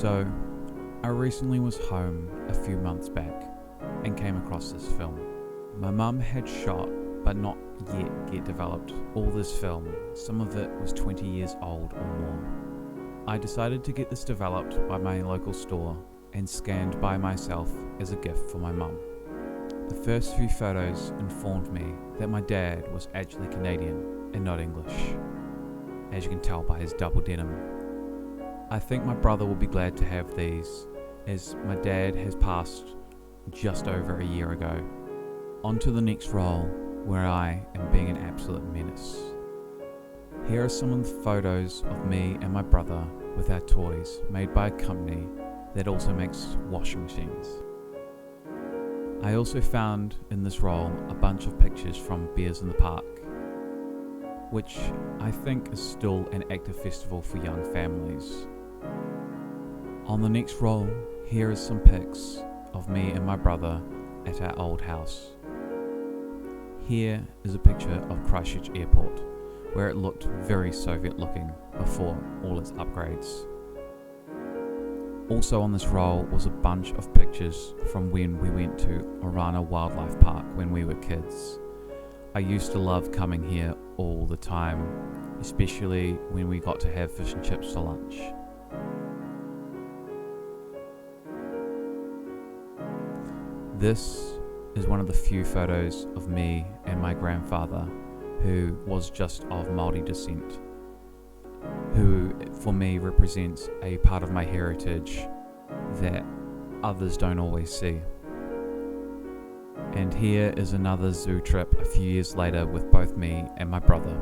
So, I recently was home a few months back and came across this film. My mum had shot, but not yet developed, all this film. Some of it was 20 years old or more. I decided to get this developed by my local store and scanned by myself as a gift for my mum. The first few photos informed me that my dad was actually Canadian and not English, as you can tell by his double denim. I think my brother will be glad to have these, as my dad has passed just over a year ago. On to the next roll, where I am being an absolute menace. Here are some of the photos of me and my brother with our toys, made by a company that also makes washing machines. I also found in this roll a bunch of pictures from Beers in the Park, which I think is still an active festival for young families. On the next roll, here are some pics of me and my brother at our old house. Here is a picture of Christchurch Airport, where it looked very Soviet looking before all its upgrades. Also on this roll was a bunch of pictures from when we went to Orana Wildlife Park when we were kids. I used to love coming here all the time, especially when we got to have fish and chips for lunch. This is one of the few photos of me and my grandfather, who was just of Māori descent, who for me represents a part of my heritage that others don't always see. And here is another zoo trip a few years later with both me and my brother.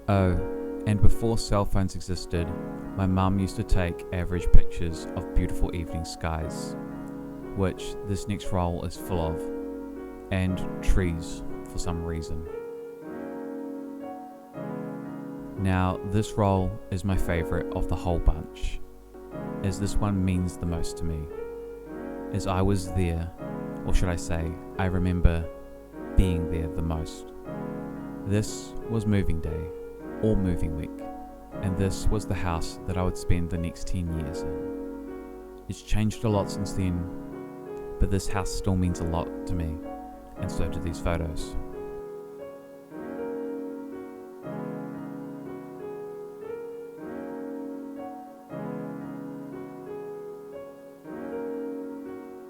Oh, and before cell phones existed, my mum used to take average pictures of beautiful evening skies, which this next roll is full of, and trees for some reason. Now, this roll is my favourite of the whole bunch, as this one means the most to me, as I was there, or should I say, I remember being there the most. This was moving day, or moving week, and this was the house that I would spend the next 10 years in. It's changed a lot since then, but this house still means a lot to me, and so do these photos.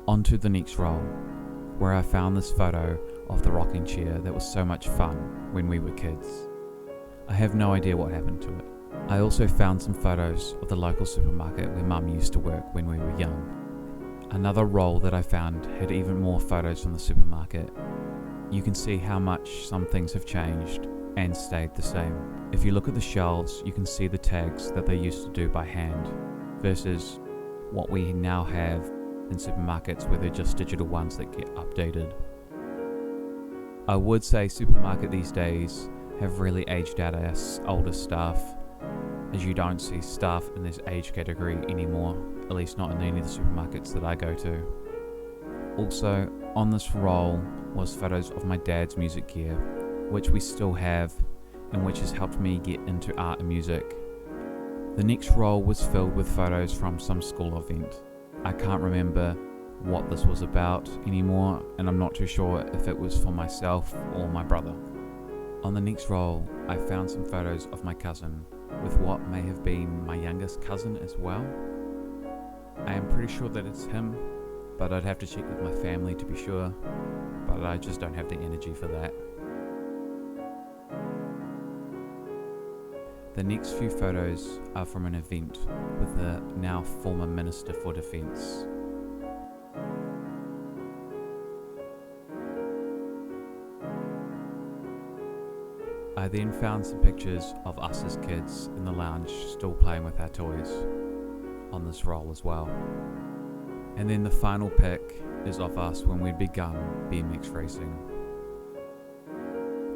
On to the next roll, where I found this photo of the rocking chair that was so much fun when we were kids. I have no idea what happened to it. I also found some photos of the local supermarket where Mum used to work when we were young. Another roll that I found had even more photos from the supermarket. You can see how much some things have changed and stayed the same. If you look at the shelves, you can see the tags that they used to do by hand versus what we now have in supermarkets where they're just digital ones that get updated. I would say supermarket these days have really aged out our older staff, as you don't see staff in this age category anymore, at least not in any of the supermarkets that I go to. Also, on this roll was photos of my dad's music gear, which we still have and which has helped me get into art and music. The next roll was filled with photos from some school event. I can't remember what this was about anymore, and I'm not too sure if it was for myself or my brother. On the next roll, I found some photos of my cousin, with what may have been my youngest cousin as well. I am pretty sure that it's him, but I'd have to check with my family to be sure, but I just don't have the energy for that. The next few photos are from an event with the now former Minister for Defence. I then found some pictures of us as kids in the lounge still playing with our toys on this roll as well. And then the final pic is of us when we'd begun BMX racing.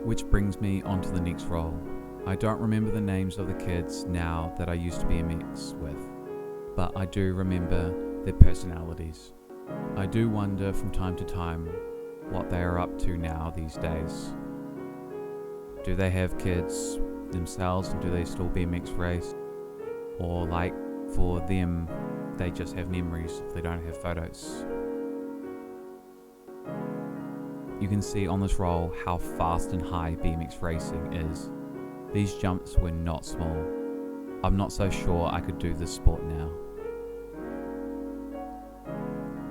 Which brings me on to the next roll, I don't remember the names of the kids now that I used to BMX with, but I do remember their personalities. I do wonder from time to time what they are up to now these days. Do they have kids themselves and do they still BMX race? Or like for them, they just have memories if they don't have photos. You can see on this roll how fast and high BMX racing is. These jumps were not small. I'm not so sure I could do this sport now.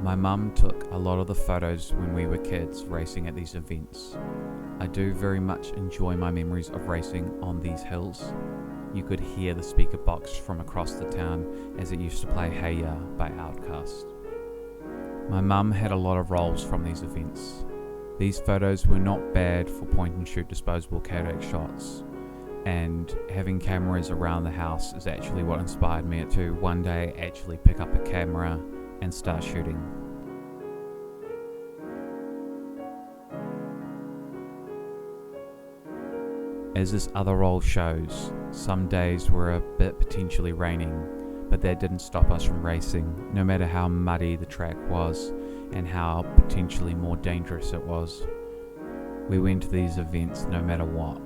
My mum took a lot of the photos when we were kids racing at these events. I do very much enjoy my memories of racing on these hills. You could hear the speaker box from across the town as it used to play Hey Ya by Outkast. My mum had a lot of rolls from these events. These photos were not bad for point and shoot disposable Kodak shots, and having cameras around the house is actually what inspired me to one day actually pick up a camera and start shooting. As this other roll shows, some days were a bit potentially raining, but that didn't stop us from racing, no matter how muddy the track was and how potentially more dangerous it was. We went to these events no matter what.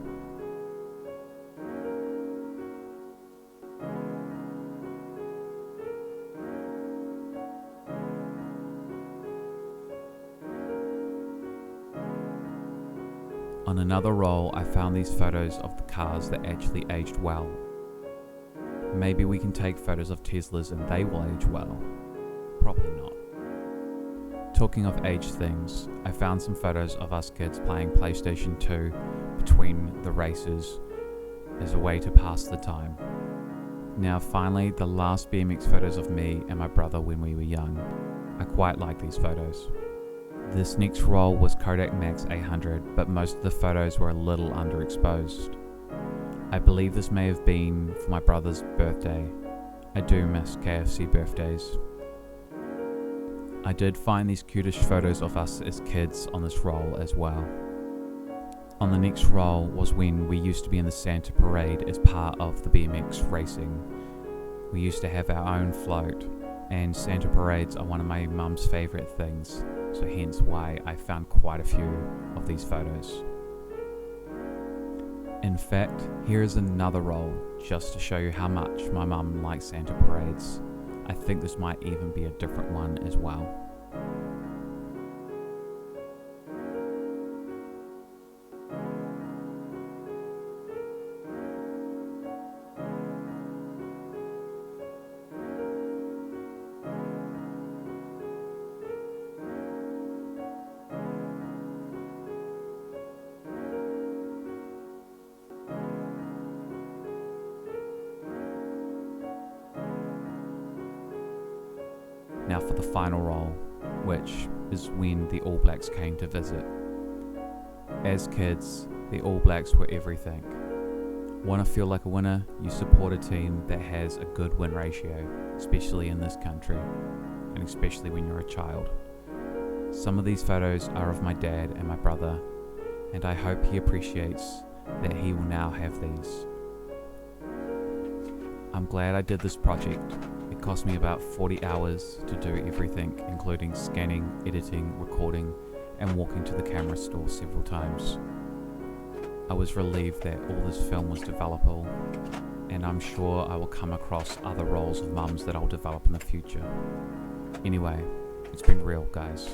On another roll, I found these photos of the cars that actually aged well. Maybe we can take photos of Teslas and they will age well. Probably not. Talking of aged things, I found some photos of us kids playing PlayStation 2 between the races as a way to pass the time. Now finally, the last BMX photos of me and my brother when we were young. I quite like these photos. This next roll was Kodak Max 800, but most of the photos were a little underexposed. I believe this may have been for my brother's birthday. I do miss KFC birthdays. I did find these cutish photos of us as kids on this roll as well. On the next roll was when we used to be in the Santa Parade as part of the BMX racing. We used to have our own float, and Santa Parades are one of my mum's favourite things, so hence why I found quite a few of these photos. In fact, here is another roll just to show you how much my mum likes Santa Parades. I think this might even be a different one as well. Now for the final roll, which is when the All Blacks came to visit. As kids, the All Blacks were everything. Want to feel like a winner? You support a team that has a good win ratio, especially in this country, and especially when you're a child. Some of these photos are of my dad and my brother, and I hope he appreciates that he will now have these. I'm glad I did this project. It cost me about 40 hours to do everything, including scanning, editing, recording, and walking to the camera store several times. I was relieved that all this film was developable, and I'm sure I will come across other roles of mums that I'll develop in the future. Anyway, it's been real, guys.